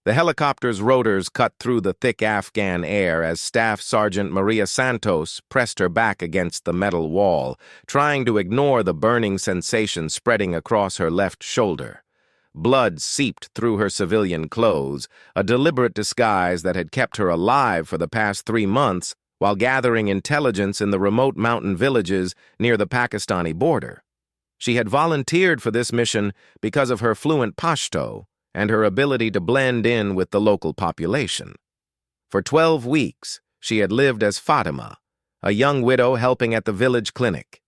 The helicopter's rotors cut through the thick Afghan air as Staff Sergeant Maria Santos pressed her back against the metal wall, trying to ignore the burning sensation spreading across her left shoulder. Blood seeped through her civilian clothes, a deliberate disguise that had kept her alive for the past 3 months while gathering intelligence in the remote mountain villages near the Pakistani border. She had volunteered for this mission because of her fluent Pashto and her ability to blend in with the local population. For 12 weeks, she had lived as Fatima, a young widow helping at the village clinic.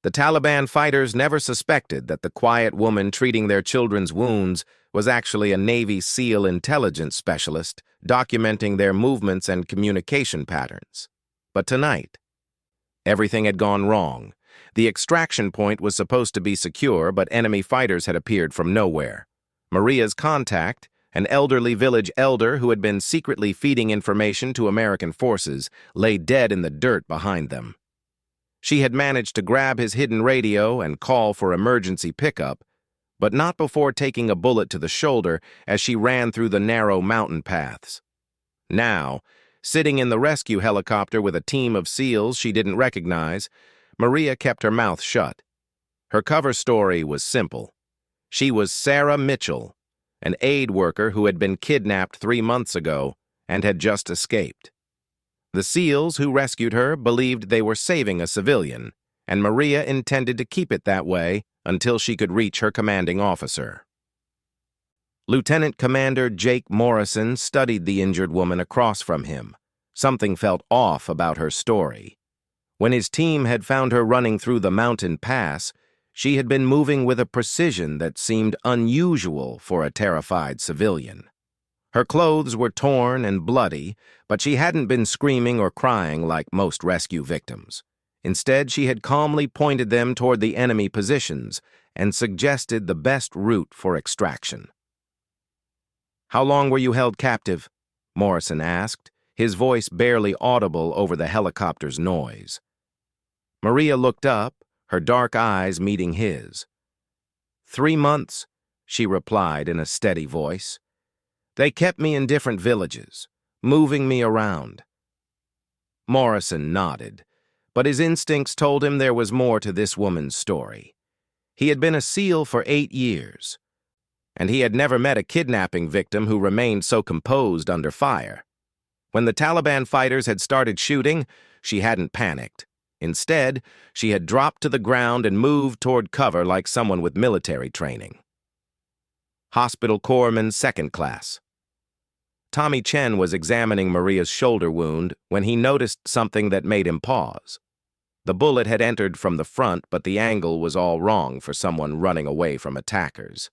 The Taliban fighters never suspected that the quiet woman treating their children's wounds was actually a Navy SEAL intelligence specialist documenting their movements and communication patterns. But tonight, everything had gone wrong. The extraction point was supposed to be secure, but enemy fighters had appeared from nowhere. Maria's contact, an elderly village elder who had been secretly feeding information to American forces, lay dead in the dirt behind them. She had managed to grab his hidden radio and call for emergency pickup, but not before taking a bullet to the shoulder as she ran through the narrow mountain paths. Now, sitting in the rescue helicopter with a team of SEALs she didn't recognize, Maria kept her mouth shut. Her cover story was simple. She was Sarah Mitchell, an aid worker who had been kidnapped 3 months ago and had just escaped. The SEALs who rescued her believed they were saving a civilian, and Maria intended to keep it that way until she could reach her commanding officer. Lieutenant Commander Jake Morrison studied the injured woman across from him. Something felt off about her story. When his team had found her running through the mountain pass, she had been moving with a precision that seemed unusual for a terrified civilian. Her clothes were torn and bloody, but she hadn't been screaming or crying like most rescue victims. Instead, she had calmly pointed them toward the enemy positions and suggested the best route for extraction. "How long were you held captive?" Morrison asked, his voice barely audible over the helicopter's noise. Maria looked up, her dark eyes meeting his. 3 months, she replied in a steady voice. They kept me in different villages, moving me around. Morrison nodded, but his instincts told him there was more to this woman's story. He had been a SEAL for 8 years, and he had never met a kidnapping victim who remained so composed under fire. When the Taliban fighters had started shooting, she hadn't panicked. Instead, she had dropped to the ground and moved toward cover like someone with military training. Hospital Corpsman Second Class. Tommy Chen was examining Maria's shoulder wound when he noticed something that made him pause. The bullet had entered from the front, but the angle was all wrong for someone running away from attackers.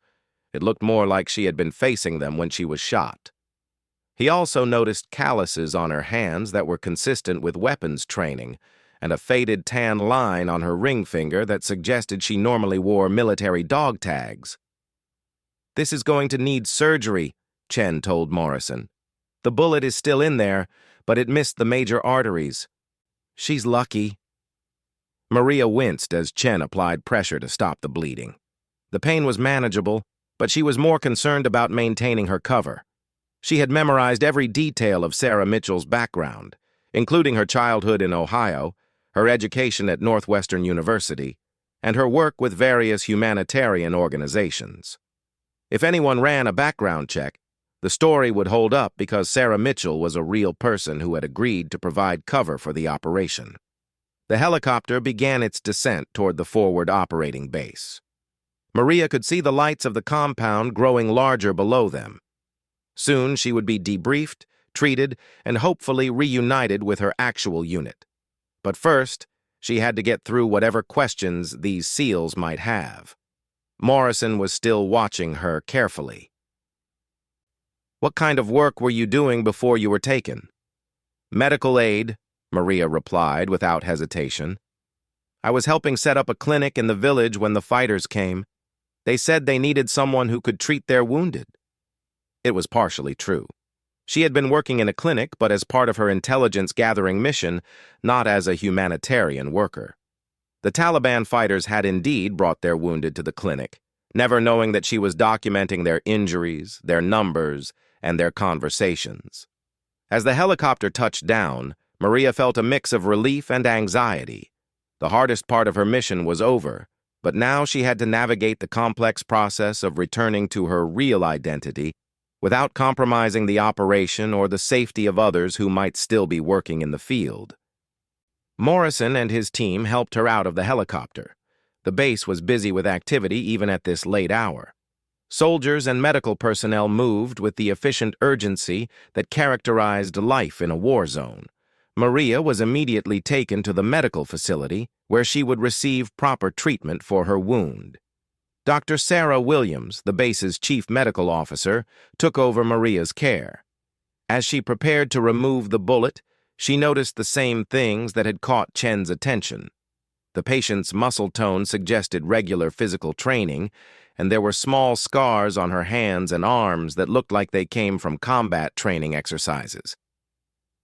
It looked more like she had been facing them when she was shot. He also noticed calluses on her hands that were consistent with weapons training, and a faded tan line on her ring finger that suggested she normally wore military dog tags. "This is going to need surgery," Chen told Morrison. "The bullet is still in there, but it missed the major arteries. She's lucky." Maria winced as Chen applied pressure to stop the bleeding. The pain was manageable, but she was more concerned about maintaining her cover. She had memorized every detail of Sarah Mitchell's background, including her childhood in Ohio, her education at Northwestern University, and her work with various humanitarian organizations. If anyone ran a background check, the story would hold up because Sarah Mitchell was a real person who had agreed to provide cover for the operation. The helicopter began its descent toward the forward operating base. Maria could see the lights of the compound growing larger below them. Soon she would be debriefed, treated, and hopefully reunited with her actual unit. But first, she had to get through whatever questions these SEALs might have. Morrison was still watching her carefully. "What kind of work were you doing before you were taken?" "Medical aid," Maria replied without hesitation. "I was helping set up a clinic in the village when the fighters came. They said they needed someone who could treat their wounded." It was partially true. She had been working in a clinic, but as part of her intelligence-gathering mission, not as a humanitarian worker. The Taliban fighters had indeed brought their wounded to the clinic, never knowing that she was documenting their injuries, their numbers, and their conversations. As the helicopter touched down, Maria felt a mix of relief and anxiety. The hardest part of her mission was over, but now she had to navigate the complex process of returning to her real identity without compromising the operation or the safety of others who might still be working in the field. Morrison and his team helped her out of the helicopter. The base was busy with activity even at this late hour. Soldiers and medical personnel moved with the efficient urgency that characterized life in a war zone. Maria was immediately taken to the medical facility where she would receive proper treatment for her wound. Dr. Sarah Williams, the base's chief medical officer, took over Maria's care. As she prepared to remove the bullet, she noticed the same things that had caught Chen's attention. The patient's muscle tone suggested regular physical training, and there were small scars on her hands and arms that looked like they came from combat training exercises.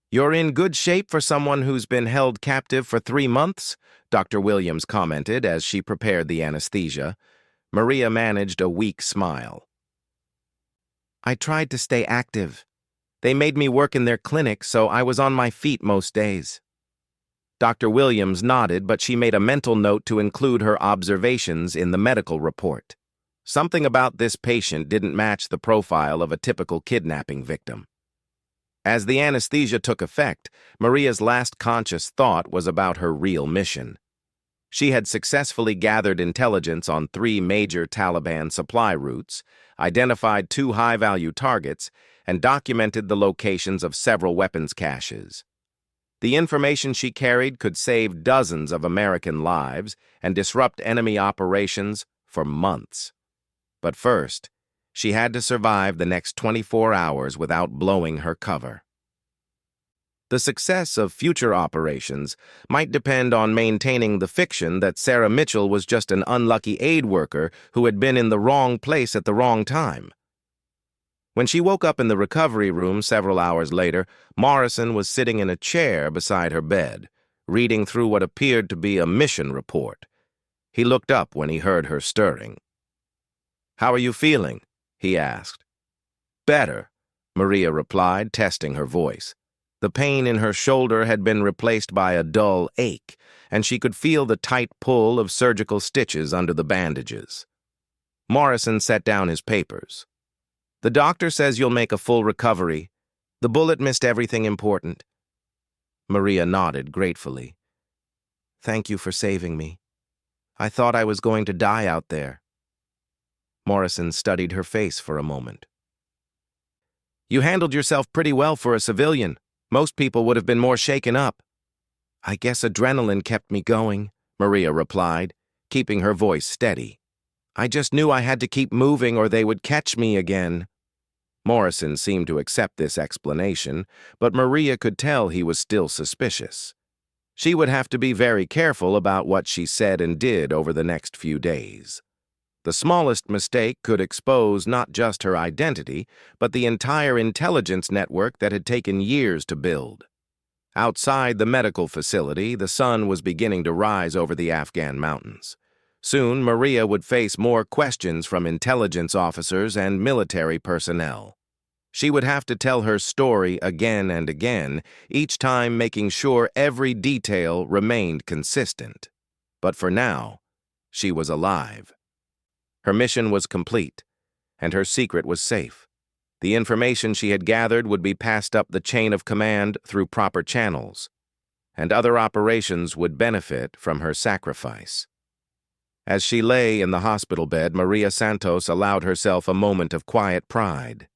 "You're in good shape for someone who's been held captive for 3 months," Dr. Williams commented as she prepared the anesthesia. Maria managed a weak smile. "I tried to stay active. They made me work in their clinic, so I was on my feet most days." Dr. Williams nodded, but she made a mental note to include her observations in the medical report. Something about this patient didn't match the profile of a typical kidnapping victim. As the anesthesia took effect, Maria's last conscious thought was about her real mission. She had successfully gathered intelligence on 3 major Taliban supply routes, identified 2 high-value targets, and documented the locations of several weapons caches. The information she carried could save dozens of American lives and disrupt enemy operations for months. But first, she had to survive the next 24 hours without blowing her cover. The success of future operations might depend on maintaining the fiction that Sarah Mitchell was just an unlucky aid worker who had been in the wrong place at the wrong time. When she woke up in the recovery room several hours later, Morrison was sitting in a chair beside her bed, reading through what appeared to be a mission report. He looked up when he heard her stirring. "How are you feeling?" he asked. "Better," Maria replied, testing her voice. The pain in her shoulder had been replaced by a dull ache, and she could feel the tight pull of surgical stitches under the bandages. Morrison set down his papers. "The doctor says you'll make a full recovery. The bullet missed everything important." Maria nodded gratefully. "Thank you for saving me. I thought I was going to die out there." Morrison studied her face for a moment. "You handled yourself pretty well for a civilian. Most people would have been more shaken up." "I guess adrenaline kept me going," Maria replied, keeping her voice steady. "I just knew I had to keep moving or they would catch me again." Morrison seemed to accept this explanation, but Maria could tell he was still suspicious. She would have to be very careful about what she said and did over the next few days. The smallest mistake could expose not just her identity, but the entire intelligence network that had taken years to build. Outside the medical facility, the sun was beginning to rise over the Afghan mountains. Soon, Maria would face more questions from intelligence officers and military personnel. She would have to tell her story again and again, each time making sure every detail remained consistent. But for now, she was alive. Her mission was complete, and her secret was safe. The information she had gathered would be passed up the chain of command through proper channels, and other operations would benefit from her sacrifice. As she lay in the hospital bed, Maria Santos allowed herself a moment of quiet pride.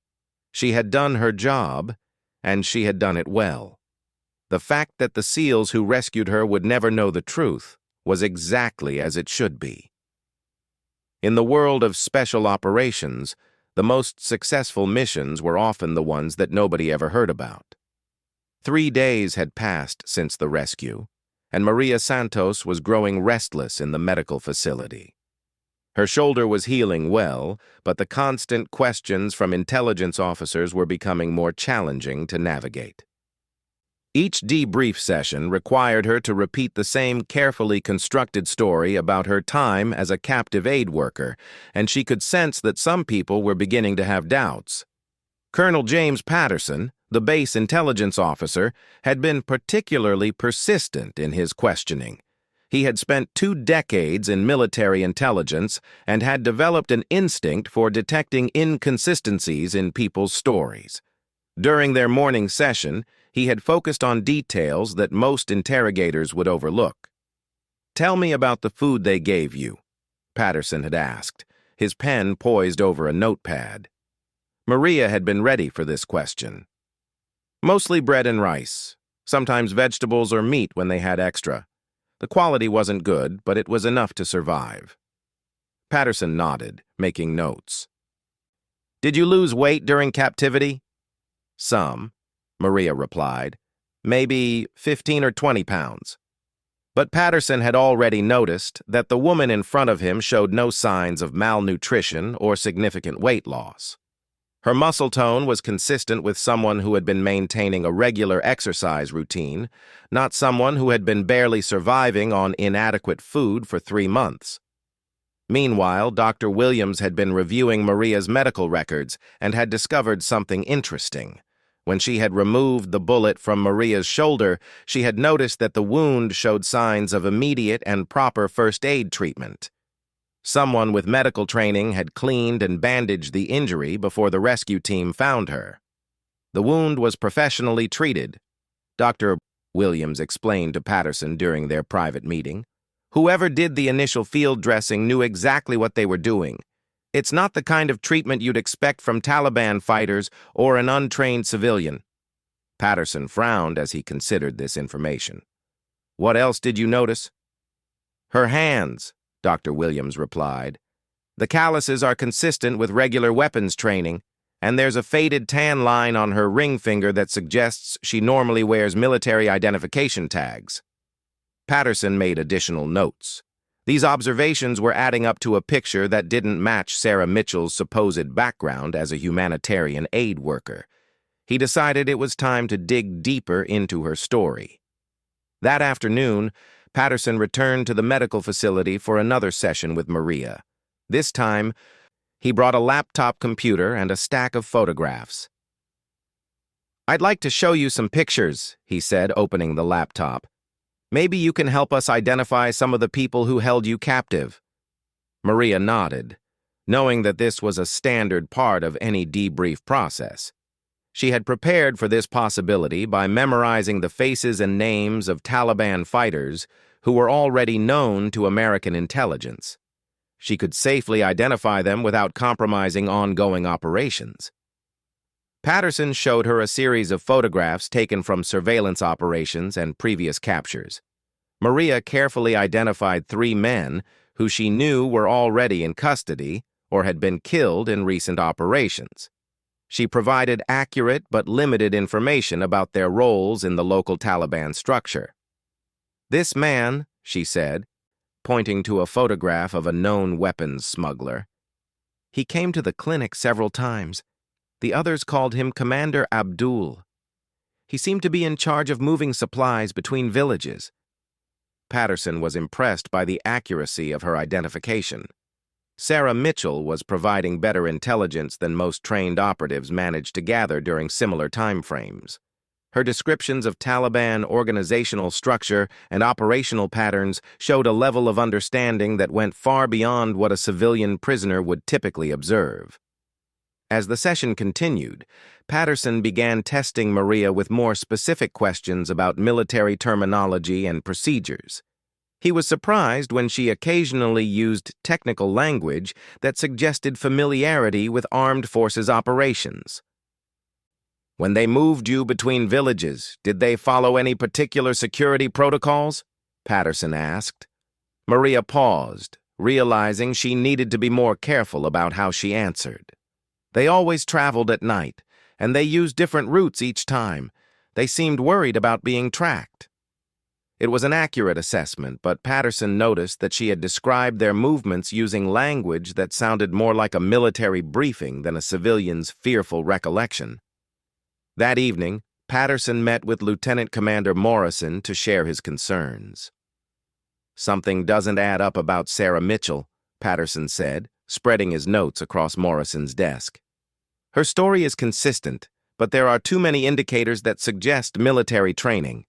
She had done her job, and she had done it well. The fact that the SEALs who rescued her would never know the truth was exactly as it should be. In the world of special operations, the most successful missions were often the ones that nobody ever heard about. 3 days had passed since the rescue, and Maria Santos was growing restless in the medical facility. Her shoulder was healing well, but the constant questions from intelligence officers were becoming more challenging to navigate. Each debrief session required her to repeat the same carefully constructed story about her time as a captive aid worker, and she could sense that some people were beginning to have doubts. Colonel James Patterson, the base intelligence officer, had been particularly persistent in his questioning. He had spent 2 decades in military intelligence and had developed an instinct for detecting inconsistencies in people's stories. During their morning session, he had focused on details that most interrogators would overlook. "Tell me about the food they gave you," Patterson had asked, his pen poised over a notepad. Maria had been ready for this question. "Mostly bread and rice, sometimes vegetables or meat when they had extra. The quality wasn't good, but it was enough to survive." Patterson nodded, making notes. "Did you lose weight during captivity?" "Some," Maria replied. "Maybe 15 or 20 pounds. But Patterson had already noticed that the woman in front of him showed no signs of malnutrition or significant weight loss. Her muscle tone was consistent with someone who had been maintaining a regular exercise routine, not someone who had been barely surviving on inadequate food for 3 months. Meanwhile, Dr. Williams had been reviewing Maria's medical records and had discovered something interesting. When she had removed the bullet from Maria's shoulder, she had noticed that the wound showed signs of immediate and proper first aid treatment. Someone with medical training had cleaned and bandaged the injury before the rescue team found her. The wound was professionally treated, Dr. Williams explained to Patterson during their private meeting. "Whoever did the initial field dressing knew exactly what they were doing. It's not the kind of treatment you'd expect from Taliban fighters or an untrained civilian." Patterson frowned as he considered this information. "What else did you notice?" "Her hands," Dr. Williams replied. "The calluses are consistent with regular weapons training, and there's a faded tan line on her ring finger that suggests she normally wears military identification tags." Patterson made additional notes. These observations were adding up to a picture that didn't match Sarah Mitchell's supposed background as a humanitarian aid worker. He decided it was time to dig deeper into her story. That afternoon, Patterson returned to the medical facility for another session with Maria. This time, he brought a laptop computer and a stack of photographs. "I'd like to show you some pictures," he said, opening the laptop. "Maybe you can help us identify some of the people who held you captive." Maria nodded, knowing that this was a standard part of any debrief process. She had prepared for this possibility by memorizing the faces and names of Taliban fighters who were already known to American intelligence. She could safely identify them without compromising ongoing operations. Patterson showed her a series of photographs taken from surveillance operations and previous captures. Maria carefully identified 3 men who she knew were already in custody or had been killed in recent operations. She provided accurate but limited information about their roles in the local Taliban structure. "This man," she said, pointing to a photograph of a known weapons smuggler, "he came to the clinic several times. The others called him Commander Abdul. He seemed to be in charge of moving supplies between villages." Patterson was impressed by the accuracy of her identification. Sarah Mitchell was providing better intelligence than most trained operatives managed to gather during similar time frames. Her descriptions of Taliban organizational structure and operational patterns showed a level of understanding that went far beyond what a civilian prisoner would typically observe. As the session continued, Patterson began testing Maria with more specific questions about military terminology and procedures. He was surprised when she occasionally used technical language that suggested familiarity with armed forces operations. "When they moved you between villages, did they follow any particular security protocols?" Patterson asked. Maria paused, realizing she needed to be more careful about how she answered. "They always traveled at night, and they used different routes each time. They seemed worried about being tracked." It was an accurate assessment, but Patterson noticed that she had described their movements using language that sounded more like a military briefing than a civilian's fearful recollection. That evening, Patterson met with Lieutenant Commander Morrison to share his concerns. "Something doesn't add up about Sarah Mitchell," Patterson said, spreading his notes across Morrison's desk. Her story is consistent, but there are too many indicators that suggest military training.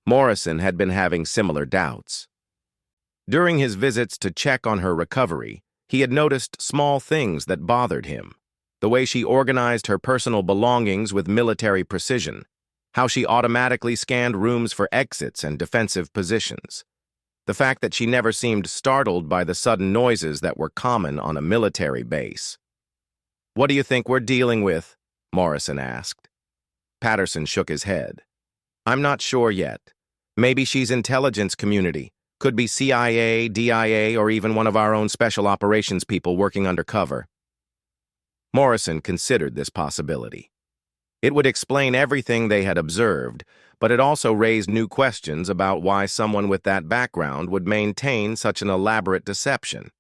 Morrison had been having similar doubts. During his visits to check on her recovery, he had noticed small things that bothered him. The way she organized her personal belongings with military precision, how she automatically scanned rooms for exits and defensive positions. The fact that she never seemed startled by the sudden noises that were common on a military base. "What do you think we're dealing with?" Morrison asked. Patterson shook his head. "I'm not sure yet. Maybe she's intelligence community. Could be CIA, DIA, or even one of our own special operations people working undercover." Morrison considered this possibility. It would explain everything they had observed, but it also raised new questions about why someone with that background would maintain such an elaborate deception.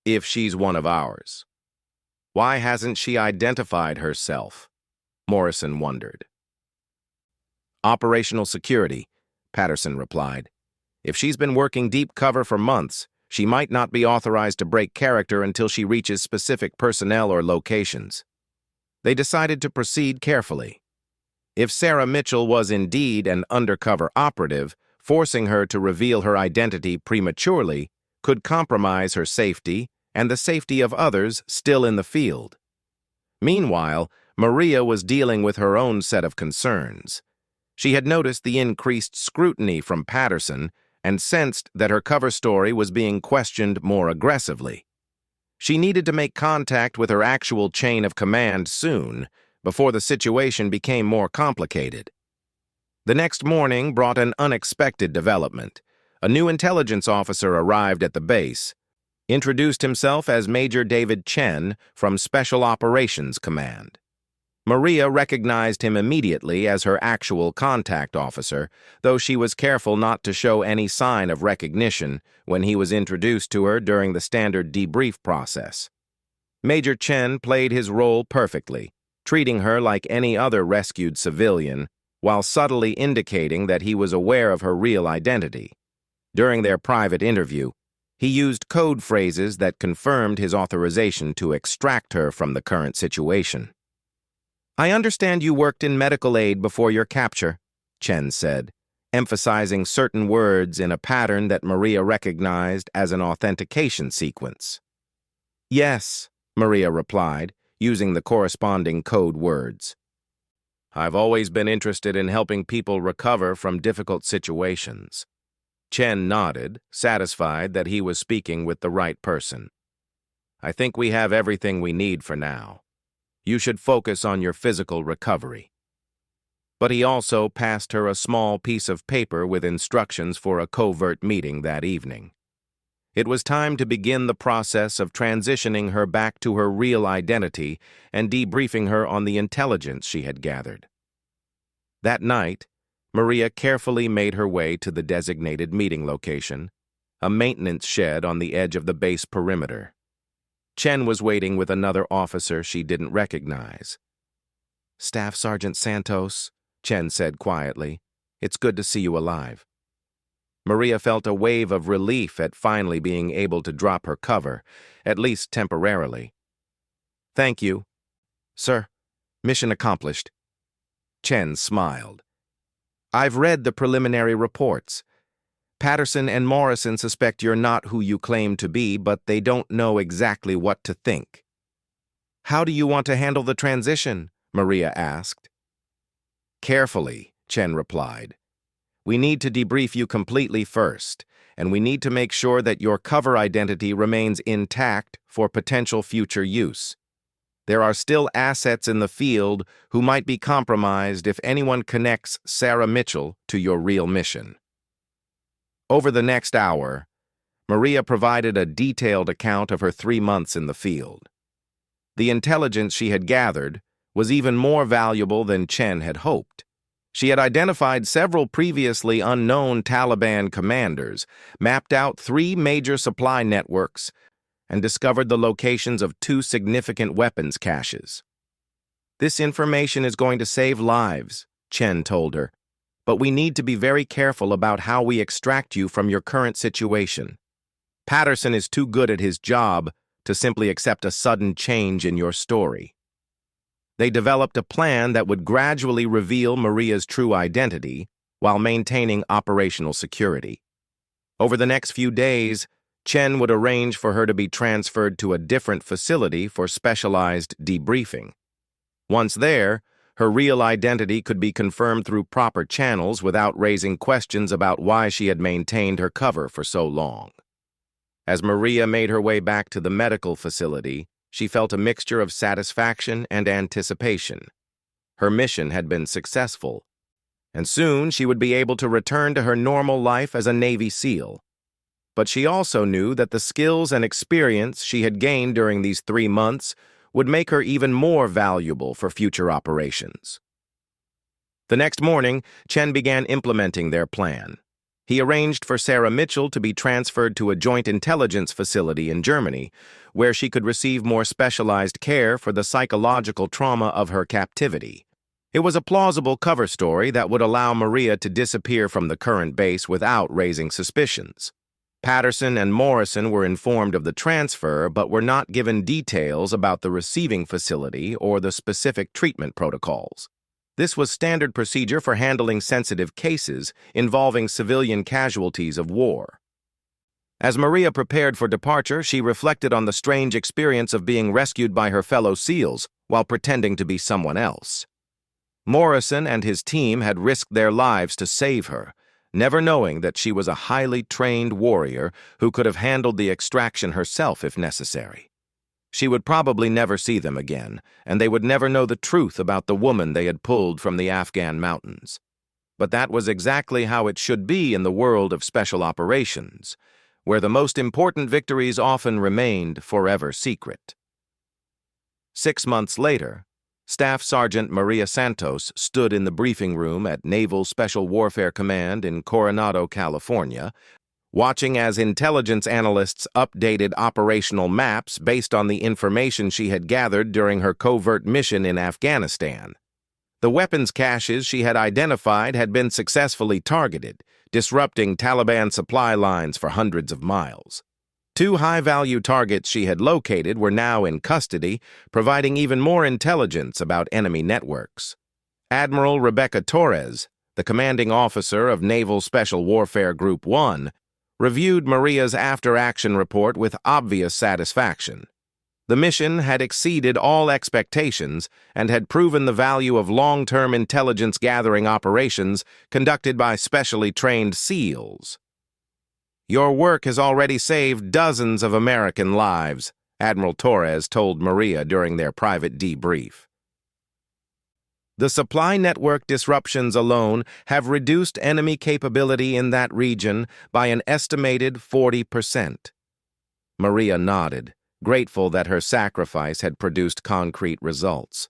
If she's one of ours, why hasn't she identified herself? Morrison wondered. "Operational security," Patterson replied. "If she's been working deep cover for months, she might not be authorized to break character until she reaches specific personnel or locations." They decided to proceed carefully. If Sarah Mitchell was indeed an undercover operative, forcing her to reveal her identity prematurely could compromise her safety and the safety of others still in the field. Meanwhile, Maria was dealing with her own set of concerns. She had noticed the increased scrutiny from Patterson and sensed that her cover story was being questioned more aggressively. She needed to make contact with her actual chain of command soon, before the situation became more complicated. The next morning brought an unexpected development. A new intelligence officer arrived at the base, introduced himself as Major David Chen from Special Operations Command. Maria recognized him immediately as her actual contact officer, though she was careful not to show any sign of recognition when he was introduced to her during the standard debrief process. Major Chen played his role perfectly, treating her like any other rescued civilian, while subtly indicating that he was aware of her real identity. During their private interview, he used code phrases that confirmed his authorization to extract her from the current situation. "I understand you worked in medical aid before your capture," Chen said, emphasizing certain words in a pattern that Maria recognized as an authentication sequence. "Yes," Maria replied, using the corresponding code words. "I've always been interested in helping people recover from difficult situations." Chen nodded, satisfied that he was speaking with the right person. "I think we have everything we need for now. You should focus on your physical recovery." But he also passed her a small piece of paper with instructions for a covert meeting that evening. It was time to begin the process of transitioning her back to her real identity and debriefing her on the intelligence she had gathered. That night, Maria carefully made her way to the designated meeting location, a maintenance shed on the edge of the base perimeter. Chen was waiting with another officer she didn't recognize. "Staff Sergeant Santos," Chen said quietly, "it's good to see you alive." Maria felt a wave of relief at finally being able to drop her cover, at least temporarily. "Thank you, sir. Mission accomplished." Chen smiled. "I've read the preliminary reports. Patterson and Morrison suspect you're not who you claim to be, but they don't know exactly what to think." "How do you want to handle the transition?" Maria asked. "Carefully," Chen replied. "We need to debrief you completely first, and we need to make sure that your cover identity remains intact for potential future use. There are still assets in the field who might be compromised if anyone connects Sarah Mitchell to your real mission." Over the next hour, Maria provided a detailed account of her 3 months in the field. The intelligence she had gathered was even more valuable than Chen had hoped. She had identified several previously unknown Taliban commanders, mapped out 3 major supply networks, and discovered the locations of 2 significant weapons caches. "This information is going to save lives," Chen told her, "but we need to be very careful about how we extract you from your current situation. Patterson is too good at his job to to simply accept a sudden change in your story. They developed a plan that would gradually reveal Maria's true identity while maintaining operational security. Over the next few days, Chen would arrange for her to be transferred to a different facility for specialized debriefing. Once there, her real identity could be confirmed through proper channels without raising questions about why she had maintained her cover for so long. As Maria made her way back to the medical facility, she felt a mixture of satisfaction and anticipation. Her mission had been successful, and soon she would be able to return to her normal life as a Navy SEAL. But she also knew that the skills and experience she had gained during these 3 months would make her even more valuable for future operations. The next morning, Chen began implementing their plan. He arranged for Sarah Mitchell to be transferred to a joint intelligence facility in Germany, where she could receive more specialized care for the psychological trauma of her captivity. It was a plausible cover story that would allow Maria to disappear from the current base without raising suspicions. Patterson and Morrison were informed of the transfer but were not given details about the receiving facility or the specific treatment protocols. This was standard procedure for handling sensitive cases involving civilian casualties of war. As Maria prepared for departure, she reflected on the strange experience of being rescued by her fellow SEALs while pretending to be someone else. Morrison and his team had risked their lives to save her, never knowing that she was a highly trained warrior who could have handled the extraction herself if necessary. She would probably never see them again, and they would never know the truth about the woman they had pulled from the Afghan mountains. But that was exactly how it should be in the world of special operations, where the most important victories often remained forever secret. 6 months later, Staff Sergeant Maria Santos stood in the briefing room at Naval Special Warfare Command in Coronado, California, watching as intelligence analysts updated operational maps based on the information she had gathered during her covert mission in Afghanistan. The weapons caches she had identified had been successfully targeted, disrupting Taliban supply lines for hundreds of miles. 2 high-value targets she had located were now in custody, providing even more intelligence about enemy networks. Admiral Rebecca Torres, the commanding officer of Naval Special Warfare Group 1, reviewed Maria's after-action report with obvious satisfaction. The mission had exceeded all expectations and had proven the value of long-term intelligence-gathering operations conducted by specially trained SEALs. "Your work has already saved dozens of American lives," Admiral Torres told Maria during their private debrief. The supply network disruptions alone have reduced enemy capability in that region by an estimated 40%. Maria nodded, grateful that her sacrifice had produced concrete results.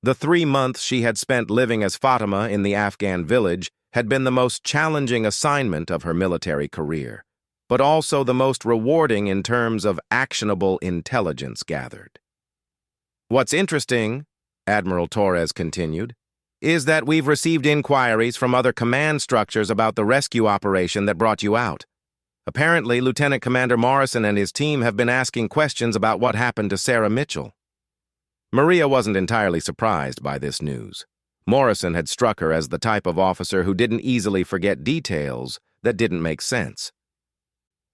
The 3 months she had spent living as Fatima in the Afghan village had been the most challenging assignment of her military career, but also the most rewarding in terms of actionable intelligence gathered. "What's interesting," Admiral Torres continued, "is that we've received inquiries from other command structures about the rescue operation that brought you out. Apparently, Lieutenant Commander Morrison and his team have been asking questions about what happened to Sarah Mitchell." Maria wasn't entirely surprised by this news. Morrison had struck her as the type of officer who didn't easily forget details that didn't make sense.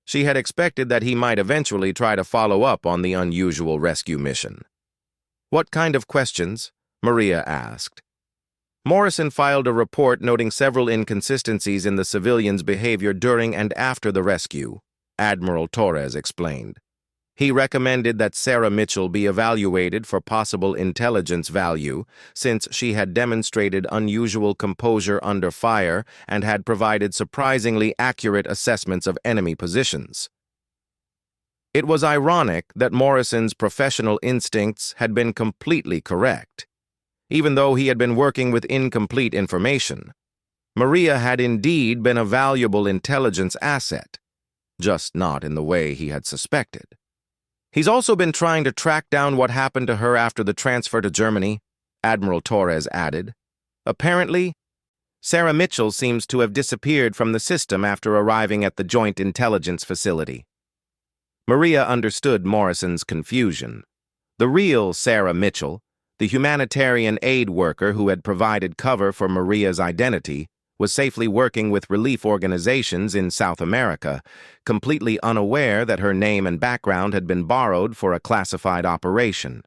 She had expected that he might eventually try to follow up on the unusual rescue mission. "What kind of questions?" Maria asked. Morrison filed a report noting several inconsistencies in the civilians' behavior during and after the rescue, Admiral Torres explained. He recommended that Sarah Mitchell be evaluated for possible intelligence value, since she had demonstrated unusual composure under fire and had provided surprisingly accurate assessments of enemy positions. It was ironic that Morrison's professional instincts had been completely correct. Even though he had been working with incomplete information, Maria had indeed been a valuable intelligence asset, just not in the way he had suspected. "He's also been trying to track down what happened to her after the transfer to Germany," Admiral Torres added. "Apparently, Sarah Mitchell seems to have disappeared from the system after arriving at the Joint Intelligence Facility." Maria understood Morrison's confusion. The real Sarah Mitchell, the humanitarian aid worker who had provided cover for Maria's identity, was safely working with relief organizations in South America, completely unaware that her name and background had been borrowed for a classified operation.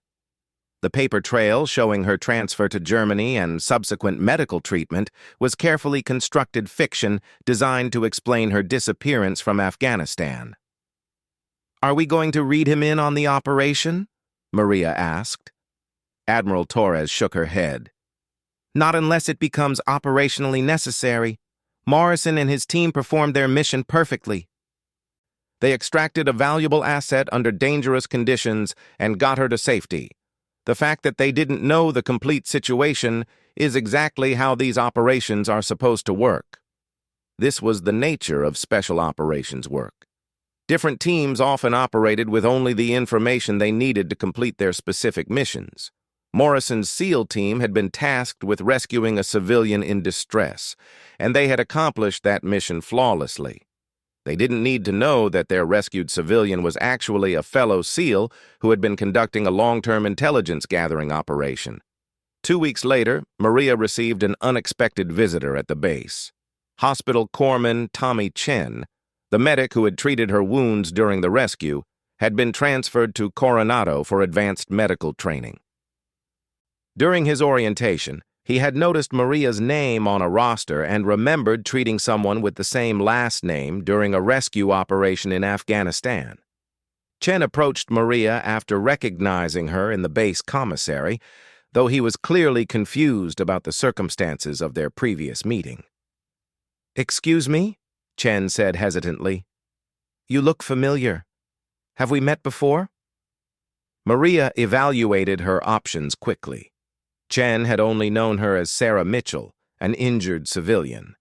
The paper trail showing her transfer to Germany and subsequent medical treatment was carefully constructed fiction designed to explain her disappearance from Afghanistan. "Are we going to read him in on the operation?" Maria asked. Admiral Torres shook her head. "Not unless it becomes operationally necessary. Morrison and his team performed their mission perfectly. They extracted a valuable asset under dangerous conditions and got her to safety. The fact that they didn't know the complete situation is exactly how these operations are supposed to work." This was the nature of special operations work. Different teams often operated with only the information they needed to complete their specific missions. Morrison's SEAL team had been tasked with rescuing a civilian in distress, and they had accomplished that mission flawlessly. They didn't need to know that their rescued civilian was actually a fellow SEAL who had been conducting a long-term intelligence gathering operation. 2 weeks later, Maria received an unexpected visitor at the base. Hospital corpsman Tommy Chen, the medic who had treated her wounds during the rescue, had been transferred to Coronado for advanced medical training. During his orientation, he had noticed Maria's name on a roster and remembered treating someone with the same last name during a rescue operation in Afghanistan. Chen approached Maria after recognizing her in the base commissary, though he was clearly confused about the circumstances of their previous meeting. "Excuse me?" Chen said hesitantly. "You look familiar. Have we met before?" Maria evaluated her options quickly. Chen had only known her as Sarah Mitchell, an injured civilian.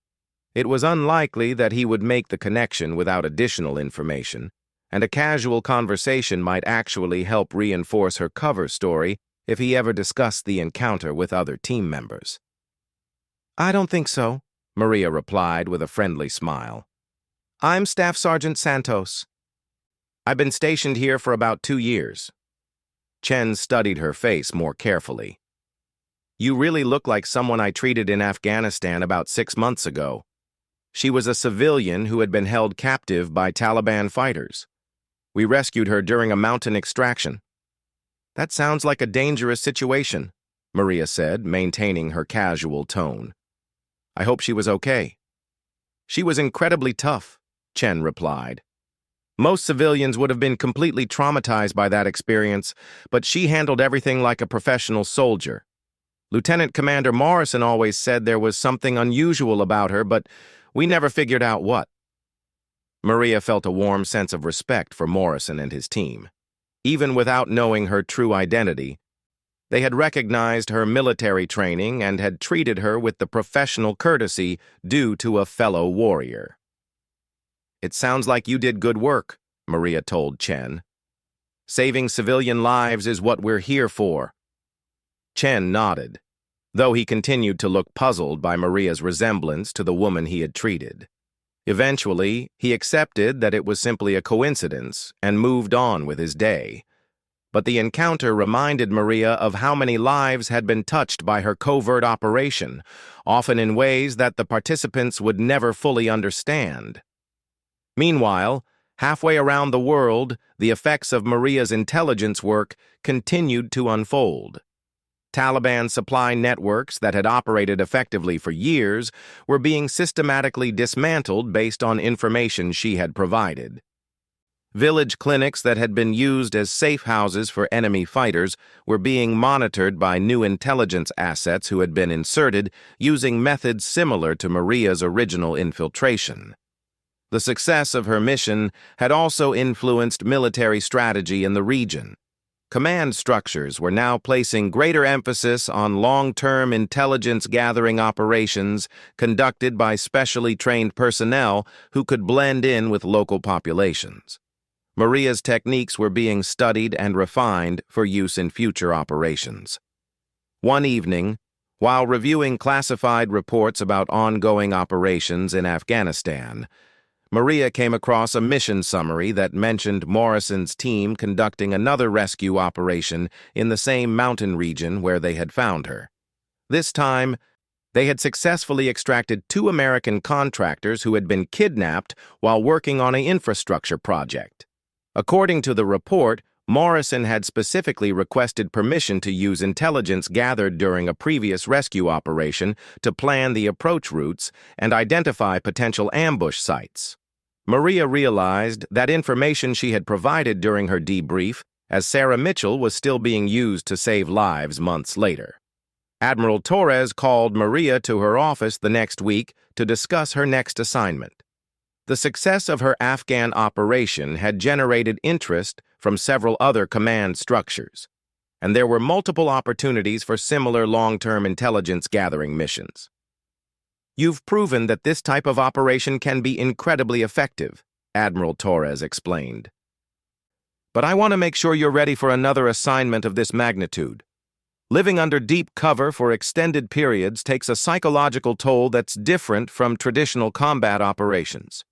It was unlikely that he would make the connection without additional information, and a casual conversation might actually help reinforce her cover story if he ever discussed the encounter with other team members. "I don't think so," Maria replied with a friendly smile. "I'm Staff Sergeant Santos. I've been stationed here for about 2 years. Chen studied her face more carefully. "You really look like someone I treated in Afghanistan about 6 months ago. She was a civilian who had been held captive by Taliban fighters. We rescued her during a mountain extraction." "That sounds like a dangerous situation," Maria said, maintaining her casual tone. "I hope she was okay." "She was incredibly tough," Chen replied. "Most civilians would have been completely traumatized by that experience, but she handled everything like a professional soldier. Lieutenant Commander Morrison always said there was something unusual about her, but we never figured out what." Maria felt a warm sense of respect for Morrison and his team. Even without knowing her true identity, they had recognized her military training and had treated her with the professional courtesy due to a fellow warrior. "It sounds like you did good work," Maria told Chen. "Saving civilian lives is what we're here for." Chen nodded, though he continued to look puzzled by Maria's resemblance to the woman he had treated. Eventually, he accepted that it was simply a coincidence and moved on with his day. But the encounter reminded Maria of how many lives had been touched by her covert operation, often in ways that the participants would never fully understand. Meanwhile, halfway around the world, the effects of Maria's intelligence work continued to unfold. Taliban supply networks that had operated effectively for years were being systematically dismantled based on information she had provided. Village clinics that had been used as safe houses for enemy fighters were being monitored by new intelligence assets who had been inserted using methods similar to Maria's original infiltration. The success of her mission had also influenced military strategy in the region. Command structures were now placing greater emphasis on long-term intelligence-gathering operations conducted by specially trained personnel who could blend in with local populations. Maria's techniques were being studied and refined for use in future operations. One evening, while reviewing classified reports about ongoing operations in Afghanistan, Maria came across a mission summary that mentioned Morrison's team conducting another rescue operation in the same mountain region where they had found her. This time, they had successfully extracted 2 American contractors who had been kidnapped while working on an infrastructure project. According to the report, Morrison had specifically requested permission to use intelligence gathered during a previous rescue operation to plan the approach routes and identify potential ambush sites. Maria realized that information she had provided during her debrief, as Sarah Mitchell was still being used to save lives months later. Admiral Torres called Maria to her office the next week to discuss her next assignment. The success of her Afghan operation had generated interest from several other command structures, and there were multiple opportunities for similar long-term intelligence-gathering missions. "You've proven that this type of operation can be incredibly effective," Admiral Torres explained. "But I want to make sure you're ready for another assignment of this magnitude. Living under deep cover for extended periods takes a psychological toll that's different from traditional combat operations."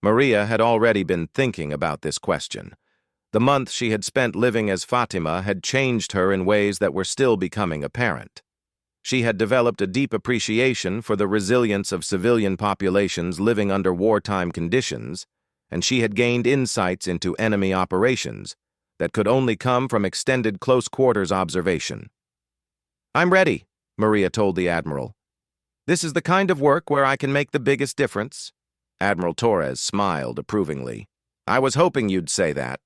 Maria had already been thinking about this question. The month she had spent living as Fatima had changed her in ways that were still becoming apparent. She had developed a deep appreciation for the resilience of civilian populations living under wartime conditions, and she had gained insights into enemy operations that could only come from extended close-quarters observation. "I'm ready," Maria told the Admiral. "This is the kind of work where I can make the biggest difference." Admiral Torres smiled approvingly. "I was hoping you'd say that.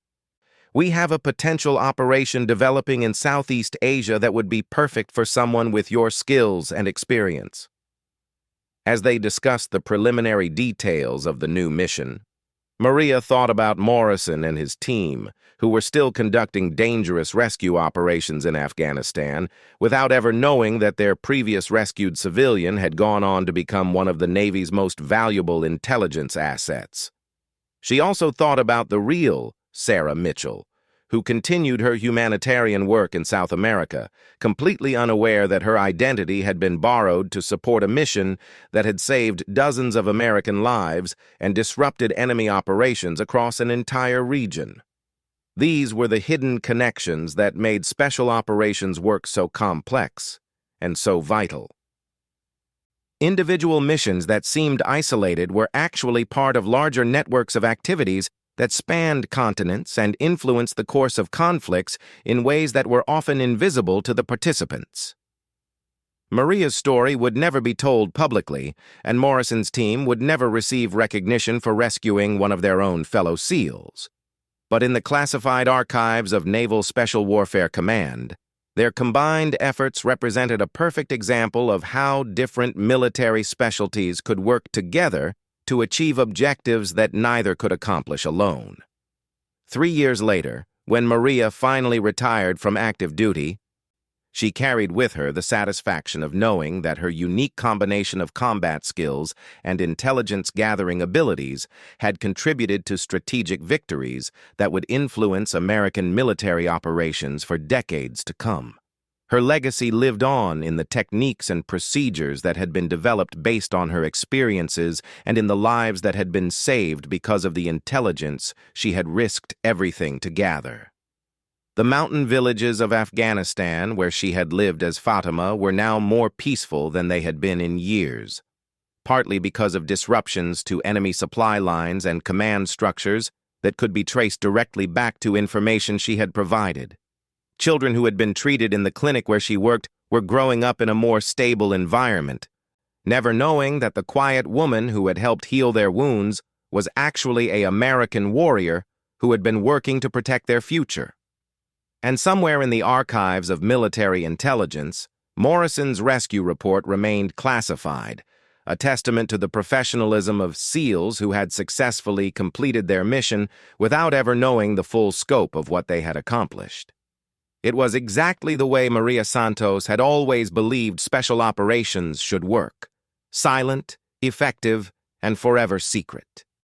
We have a potential operation developing in Southeast Asia that would be perfect for someone with your skills and experience." As they discussed the preliminary details of the new mission, Maria thought about Morrison and his team, who were still conducting dangerous rescue operations in Afghanistan without ever knowing that their previous rescued civilian had gone on to become one of the Navy's most valuable intelligence assets. She also thought about the real Sarah Mitchell, who continued her humanitarian work in South America, completely unaware that her identity had been borrowed to support a mission that had saved dozens of American lives and disrupted enemy operations across an entire region. These were the hidden connections that made special operations work so complex and so vital. Individual missions that seemed isolated were actually part of larger networks of activities that spanned continents and influenced the course of conflicts in ways that were often invisible to the participants. Maria's story would never be told publicly, and Morrison's team would never receive recognition for rescuing one of their own fellow SEALs. But in the classified archives of Naval Special Warfare Command, their combined efforts represented a perfect example of how different military specialties could work together to achieve objectives that neither could accomplish alone. 3 years later, when Maria finally retired from active duty, she carried with her the satisfaction of knowing that her unique combination of combat skills and intelligence-gathering abilities had contributed to strategic victories that would influence American military operations for decades to come. Her legacy lived on in the techniques and procedures that had been developed based on her experiences and in the lives that had been saved because of the intelligence she had risked everything to gather. The mountain villages of Afghanistan, where she had lived as Fatima, were now more peaceful than they had been in years, partly because of disruptions to enemy supply lines and command structures that could be traced directly back to information she had provided. Children who had been treated in the clinic where she worked were growing up in a more stable environment, never knowing that the quiet woman who had helped heal their wounds was actually an American warrior who had been working to protect their future. And somewhere in the archives of military intelligence, Morrison's rescue report remained classified, a testament to the professionalism of SEALs who had successfully completed their mission without ever knowing the full scope of what they had accomplished. It was exactly the way Maria Santos had always believed special operations should work: silent, effective, and forever secret.